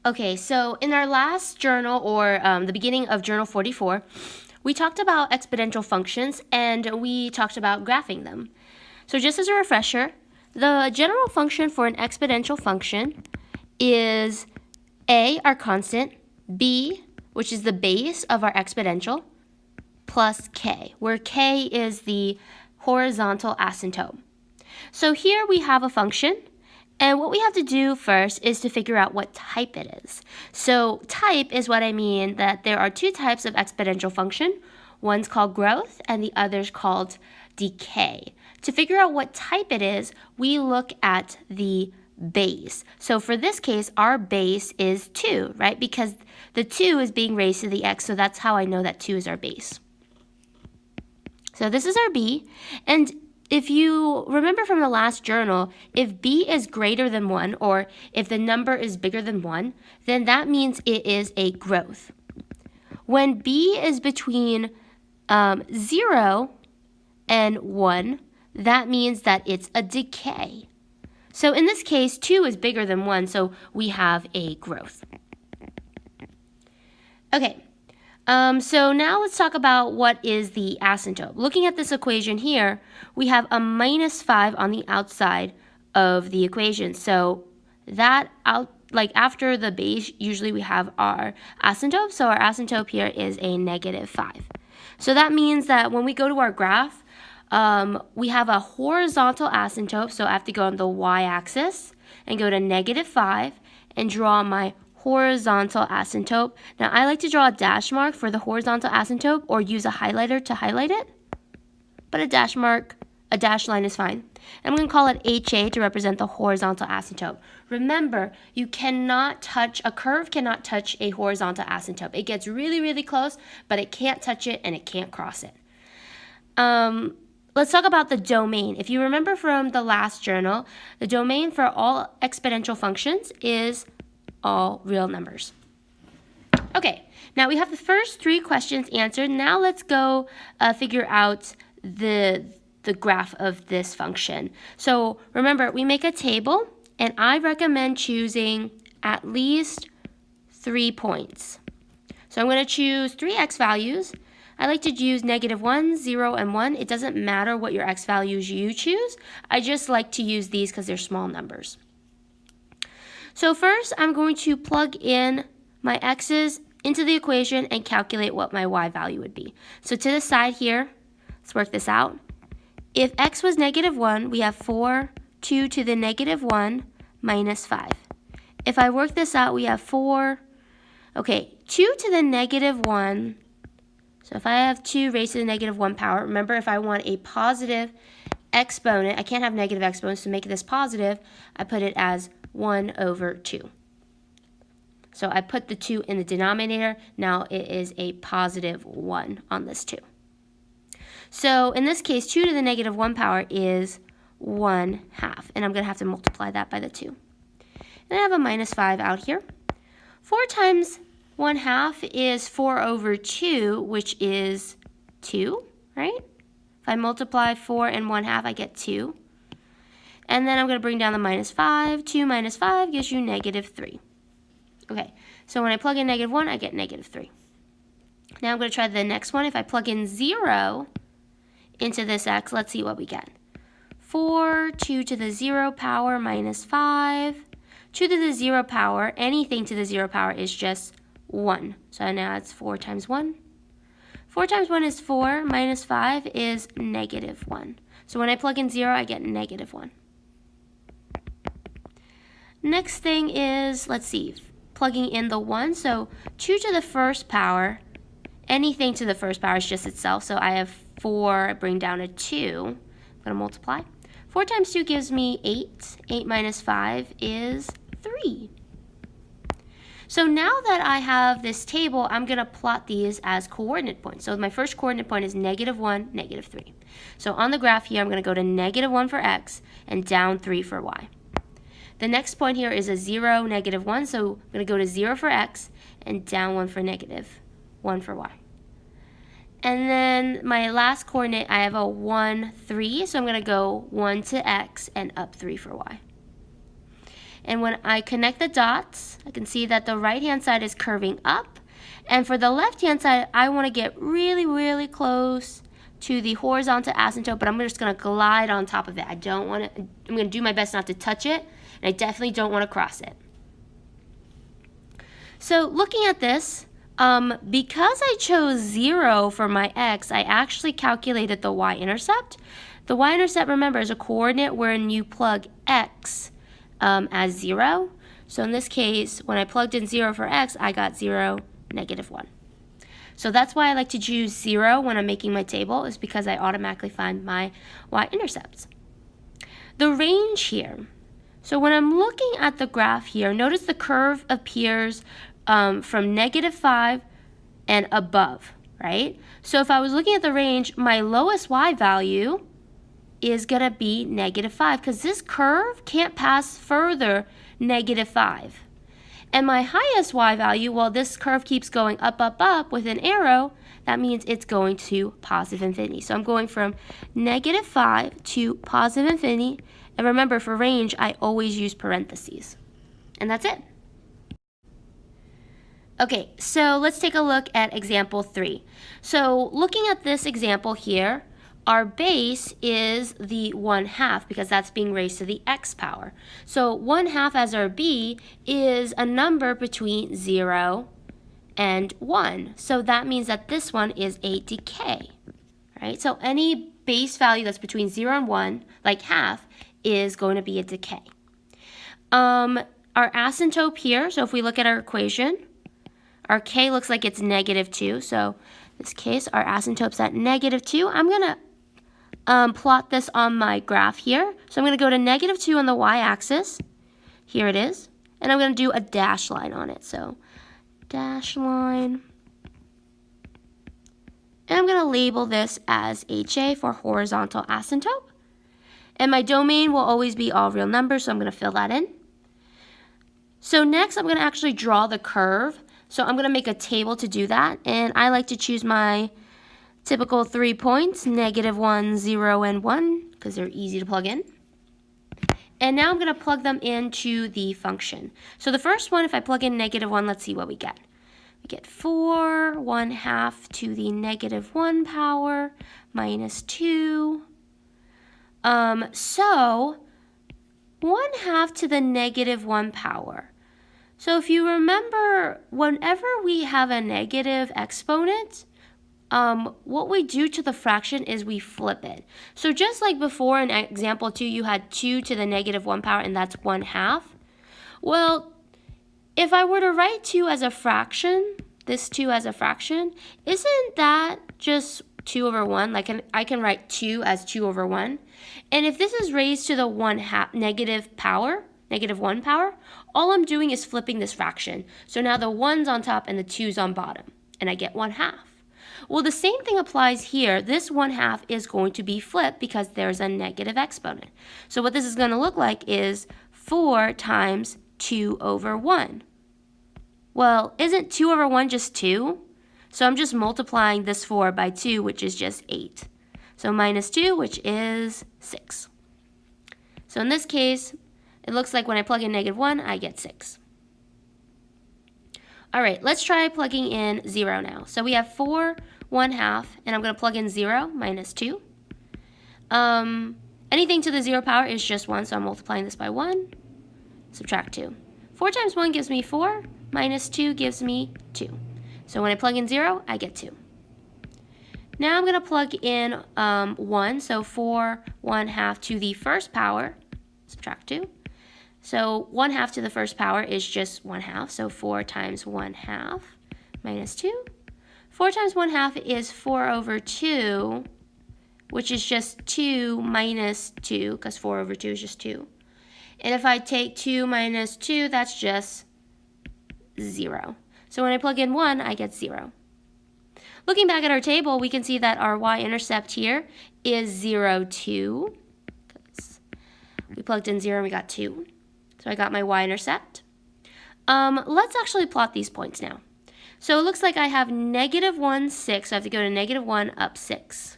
Okay, so in our last journal, or the beginning of journal 44, we talked about exponential functions and we talked about graphing them. So just as a refresher, the general function for an exponential function is a, our constant, b, which is the base of our exponential, plus k, where k is the horizontal asymptote. So here we have a function, and what we have to do first is to figure out what type it is. So type is what I mean that there are two types of exponential function. One's called growth and the other's called decay. To figure out what type it is, we look at the base. So for this case, our base is 2, right? Because the 2 is being raised to the x, so that's how I know that 2 is our base. So this is our b, and if you remember from the last journal, if b is greater than 1, or if the number is bigger than 1, then that means it is a growth. When b is between 0 and 1, that means that it's a decay. So in this case, 2 is bigger than 1, so we have a growth. Okay. So now let's talk about what is the asymptote. Looking at this equation here, we have a minus 5 on the outside of the equation. So that after the base, usually we have our asymptote. So our asymptote here is a negative 5. So that means that when we go to our graph, we have a horizontal asymptote. So I have to go on the y-axis and go to negative 5 and draw my horizontal asymptote. Now I like to draw a dash mark for the horizontal asymptote or use a highlighter to highlight it, but a dash line is fine. I'm going to call it HA to represent the horizontal asymptote. Remember, a curve cannot touch a horizontal asymptote. It gets really, really close, but it can't touch it and it can't cross it. Let's talk about the domain. If you remember from the last journal, the domain for all exponential functions is all real numbers. Okay, now we have the first 3 questions answered. Now let's go figure out the graph of this function. So remember, we make a table, and I recommend choosing at least 3 points. So I'm going to choose 3 x values. I like to use -1, 0, and 1. It doesn't matter what your x values you choose. I just like to use these because they're small numbers. So first, I'm going to plug in my x's into the equation and calculate what my y value would be. So to the side here, let's work this out. If x was -1, we have 2 to the -1 minus 5. If I work this out, we have 2 to the -1. So if I have 2 raised to the -1 power, remember if I want a positive exponent, I can't have negative exponents, to make this positive, I put it as 1 over 2. So I put the 2 in the denominator. Now it is a positive 1 on this 2. So in this case, 2 to the -1 power is 1/2. And I'm going to have to multiply that by the 2. And I have a minus 5 out here. 4 times 1/2 is 4 over 2, which is 2, right? If I multiply 4 and 1/2, I get 2. And then I'm going to bring down the minus 5. 2 minus 5 gives you -3. Okay, so when I plug in -1, I get -3. Now I'm going to try the next one. If I plug in 0 into this x, let's see what we get. 4, 2 to the 0 power minus 5. 2 to the 0 power, anything to the 0 power is just 1. So now it's 4 times 1. 4 times 1 is 4, minus 5 is -1. So when I plug in 0, I get -1. Next thing is, let's see, plugging in the 1. So 2 to the first power, anything to the first power is just itself. So I have 4, I bring down a 2. I'm going to multiply. 4 times 2 gives me 8. 8 minus 5 is 3. So now that I have this table, I'm going to plot these as coordinate points. So my first coordinate point is -1, -3. So on the graph here, I'm going to go to -1 for x and down 3 for y. The next point here is a 0, -1, so I'm going to go to 0 for x and down 1 for -1 for y. And then my last coordinate, I have a 1, 3, so I'm going to go 1 to x and up 3 for y. And when I connect the dots, I can see that the right-hand side is curving up. And for the left-hand side, I want to get really, really close to the horizontal asymptote, but I'm just going to glide on top of it. I'm going to do my best not to touch it, and I definitely don't want to cross it. So looking at this, because I chose 0 for my x, I actually calculated the y-intercept. The y-intercept, remember, is a coordinate wherein you plug x as 0. So in this case, when I plugged in 0 for x, I got 0, -1. So that's why I like to choose 0 when I'm making my table, is because I automatically find my y-intercepts. The range here. So when I'm looking at the graph here, notice the curve appears from -5 and above, right? So if I was looking at the range, my lowest y value is going to be -5 because this curve can't pass further -5. And my highest y value, well, this curve keeps going up, up, up with an arrow. That means it's going to positive infinity. So I'm going from -5 to positive infinity. And remember, for range, I always use parentheses. And that's it. Okay, so let's take a look at example 3. So looking at this example here, our base is the 1/2 because that's being raised to the x power. So 1/2 as our b is a number between 0 and 1. So that means that this one is a decay, right? So any base value that's between 0 and 1, like half, is going to be a decay. Our asymptote here, so if we look at our equation, our k looks like it's -2. So in this case, our asymptote's at -2. I'm going to plot this on my graph here. So I'm going to go to -2 on the y-axis. Here it is. And I'm going to do a dash line on it. So dash line. And I'm going to label this as HA for horizontal asymptote. And my domain will always be all real numbers, so I'm going to fill that in. So next, I'm going to actually draw the curve. So I'm going to make a table to do that. And I like to choose my typical 3 points, -1, 0, and 1, because they're easy to plug in. And now I'm going to plug them into the function. So the first one, if I plug in -1, let's see what we get. We get 4, 1/2 to the -1 power minus 2. So 1/2 to the -1 power. So if you remember, whenever we have a negative exponent, what we do to the fraction is we flip it. So just like before in example 2, you had 2 to the -1 power, and that's 1/2. Well, if I were to write 2 as a fraction, this 2 as a fraction, isn't that just 2 over 1? Like I can write 2 as 2 over 1. And if this is raised to the -1 power, all I'm doing is flipping this fraction. So now the 1's on top and the 2's on bottom, and I get 1/2. Well, the same thing applies here. This 1/2 is going to be flipped because there's a negative exponent. So what this is going to look like is 4 times 2 over 1. Well, isn't 2 over 1 just 2? So I'm just multiplying this 4 by 2, which is just 8. So minus 2, which is 6. So in this case, it looks like when I plug in -1, I get 6. All right, let's try plugging in 0 now. So we have 4, 1/2, and I'm going to plug in 0, minus 2. Anything to the 0 power is just 1, so I'm multiplying this by 1. Subtract 2. 4 times 1 gives me 4, minus 2 gives me 2. So when I plug in 0, I get 2. Now I'm going to plug in 1, so 4, 1/2 to the first power, subtract 2. So 1/2 to the first power is just 1/2, so 4 times 1/2 minus 2. 4 times 1/2 is 4 over 2, which is just 2 minus 2, because 4 over 2 is just 2. And if I take 2 minus 2, that's just 0. So when I plug in 1, I get 0. Looking back at our table, we can see that our y-intercept here is 0, 2. We plugged in 0 and we got 2. So I got my y-intercept. Let's actually plot these points now. So it looks like I have -1, 6. So I have to go to -1 up 6.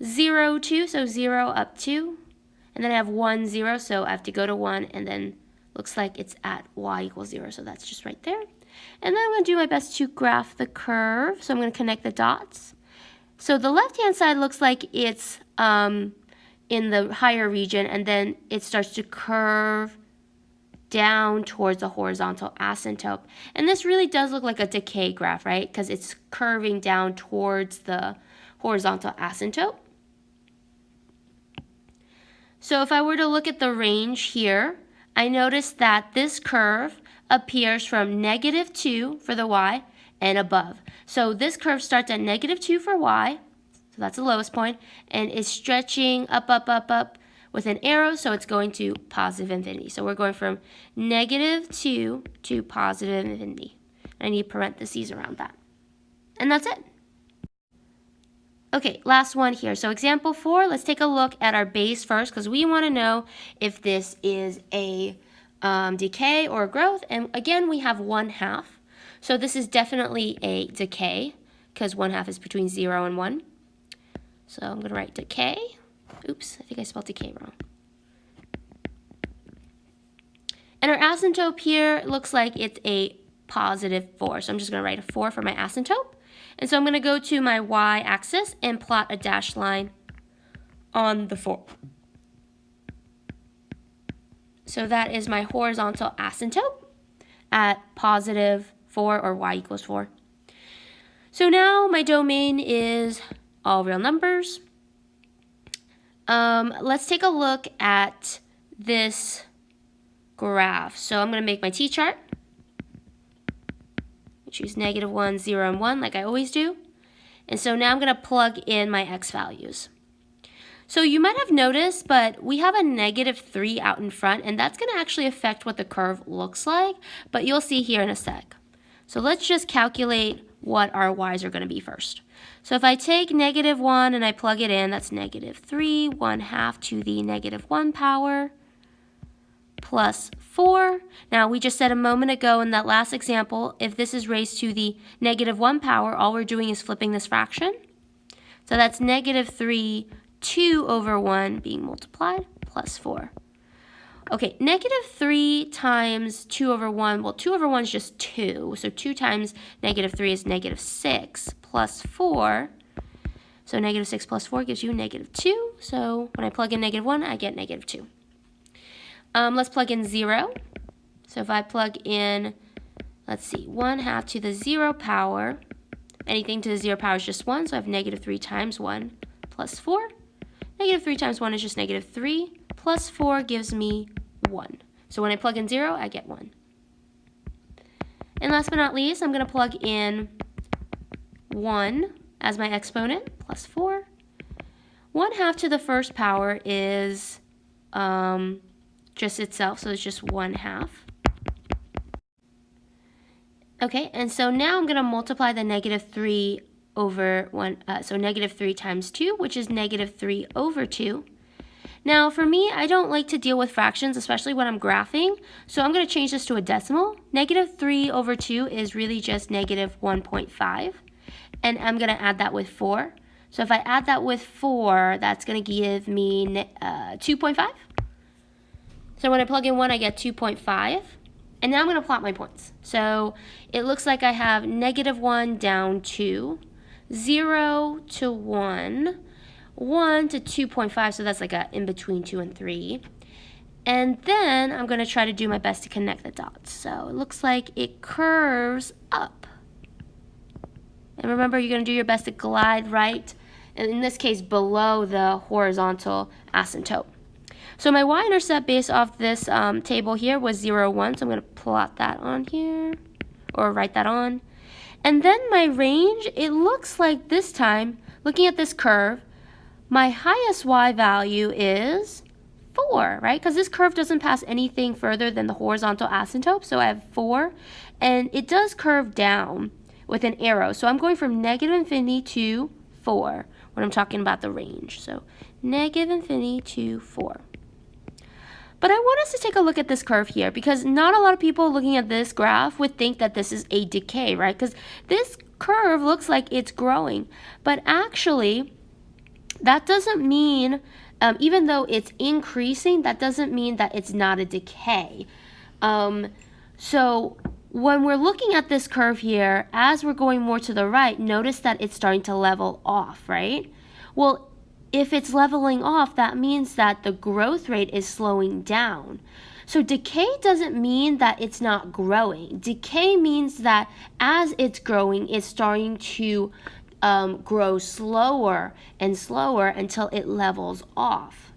0, 2, so 0 up 2. And then I have 1, 0, so I have to go to 1 and then looks like it's at y equals 0, so that's just right there. And then I'm going to do my best to graph the curve, so I'm going to connect the dots. So the left-hand side looks like it's in the higher region, and then it starts to curve down towards the horizontal asymptote. And this really does look like a decay graph, right? Because it's curving down towards the horizontal asymptote. So if I were to look at the range here, I notice that this curve appears from -2 for the y and above. So this curve starts at -2 for y, so that's the lowest point, and is stretching up, up, up, up with an arrow, so it's going to positive infinity. So we're going from -2 to positive infinity. I need parentheses around that. And that's it. Okay, last one here. So example 4, let's take a look at our base first, because we want to know if this is a decay or a growth. And again, we have 1/2. So this is definitely a decay, because 1/2 is between 0 and 1. So I'm going to write decay. Oops, I think I spelled decay wrong. And our asymptote here looks like it's a +4. So I'm just going to write a 4 for my asymptote. And so I'm going to go to my y-axis and plot a dashed line on the 4. So that is my horizontal asymptote at +4 or y equals 4. So now my domain is all real numbers. Let's take a look at this graph. So I'm going to make my t-chart. Choose -1, 0, and 1 like I always do. And so now I'm going to plug in my x values. So you might have noticed, but we have a -3 out in front, and that's going to actually affect what the curve looks like, but you'll see here in a sec. So let's just calculate what our y's are going to be first. So if I take -1 and I plug it in, that's -3, 1/2 to the -1 power plus 4. Now we just said a moment ago in that last example, if this is raised to the -1 power, all we're doing is flipping this fraction. So that's -3, 2 over 1 being multiplied plus 4. Okay, -3 times 2 over 1, well 2 over 1 is just 2, so 2 times -3 is -6 plus 4. So -6 plus 4 gives you -2, so when I plug in -1, I get -2. Let's plug in 0. So if I plug in, let's see, 1/2 to the 0 power, anything to the 0 power is just 1, so I have -3 times 1 plus 4. -3 times 1 is just -3, plus 4 gives me 1. So when I plug in 0, I get 1. And last but not least, I'm going to plug in 1 as my exponent, plus 4. 1/2 to the first power is just itself, so it's just 1/2. Okay, and so now I'm going to multiply the -3 over 1, so -3 times 2, which is -3 over 2. Now for me, I don't like to deal with fractions, especially when I'm graphing, so I'm going to change this to a decimal. -3 over 2 is really just -1.5, and I'm going to add that with 4. So if I add that with 4, that's going to give me 2.5. So when I plug in 1, I get 2.5. And now I'm going to plot my points. So it looks like I have -1 down 2, 0 to 1, 1 to 2.5, so that's like a in between 2 and 3. And then I'm going to try to do my best to connect the dots. So it looks like it curves up. And remember, you're going to do your best to glide right, and in this case, below the horizontal asymptote. So my y-intercept based off this table here was 0, 1, so I'm going to plot that on here, or write that on. And then my range, it looks like this time, looking at this curve, my highest y value is 4, right? Because this curve doesn't pass anything further than the horizontal asymptote, so I have 4. And it does curve down with an arrow, so I'm going from -infinity to 4 when I'm talking about the range. So -infinity to 4. But I want us to take a look at this curve here, because not a lot of people looking at this graph would think that this is a decay, right? Because this curve looks like it's growing, but actually that doesn't mean, even though it's increasing, that doesn't mean that it's not a decay. So when we're looking at this curve here, as we're going more to the right, notice that it's starting to level off, right? Well, if it's leveling off, that means that the growth rate is slowing down. So decay doesn't mean that it's not growing. Decay means that as it's growing, it's starting to grow slower and slower until it levels off.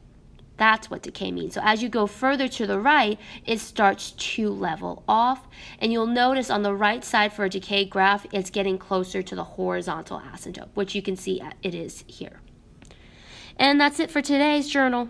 That's what decay means. So as you go further to the right, it starts to level off. And you'll notice on the right side for a decay graph, it's getting closer to the horizontal asymptote, which you can see it is here. And that's it for today's journal.